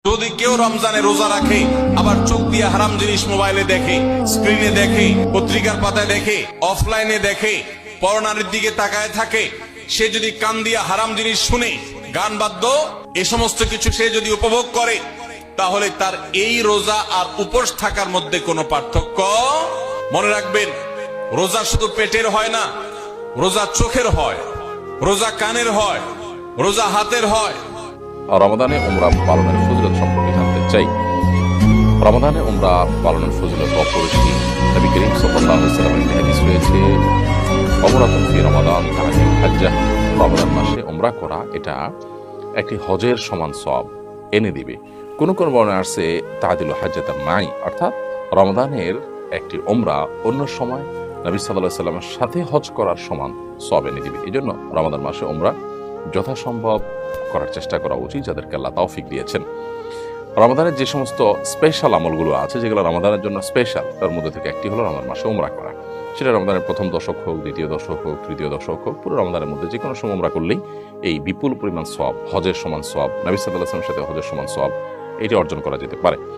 যদি কেউ রমজানে রোজা রাখে আবার চোখ দিয়ে হারাম জিনিস মোবাইলে দেখে, স্ক্রিনে দেখে, পত্রিকার পাতায় দেখে, অফলাইনে দেখে, পরনারীর দিকে তাকায় থাকে, সে যদি কান দিয়ে হারাম জিনিস শুনে, গান বাদ্য এ সমস্ত কিছু সে যদি উপভোগ করে, তাহলে তার এই রোজা আর উপোস থাকার মধ্যে কোনো পার্থক্য। মনে রাখবেন, রোজা শুধু পেটের হয় না, রোজা চোখের হয়, রোজা কানের হয়, রোজা হাতের হয়। রমাদানে উমরা পালনের ফজিলত সম্পর্কে জানতে চাই। রমাদানে উমরা পালনের ফজিলত অপরিসীম। নবী করিম সাল্লাল্লাহু আলাইহি ওয়াসাল্লামের হাদিস রয়েছে, উমরাতুন ফি রমাদান তা'দিলু হাজ্জাহ। রমাদান মাসে উমরা করা এটা একটি হজের সমান সওয়াব এনে দিবে। কোন কোন বর্ণনায় আসছে তা'দিলু হাজ্জাতান মাই, অর্থাৎ রমাদানের একটি উমরা অন্য সময় নবী সাল্লাল্লাহু আলাইহি ওয়াসাল্লামের সাথে হজ করার সমান সওয়াব এনে দিবে। এজন্য রমাদান মাসে উমরা যথাসম্ভব করার চেষ্টা করা উচিত, যাদেরকে আল্লাহ তৌফিক দিয়েছেন। রমাদানের যে সমস্ত স্পেশাল আমলগুলো আছে, যেগুলো রমাদানের জন্য স্পেশাল, তার মধ্যে থেকে একটি হলো রমাদান মাসে উমরা করা। সেটা রমাদানের প্রথম দশক হোক, দ্বিতীয় দশক হোক, তৃতীয় দশক হোক, পুরো রমাদানের মধ্যে যে কোনো সময় উমরা করলেই এই বিপুল পরিমাণ সওয়াব, হজের সমান সওয়াব, নবী সাল্লাল্লাহু আলাইহি ওয়াসাল্লামের সাথে হজের সমান সওয়াব, এটি অর্জন করা যেতে পারে।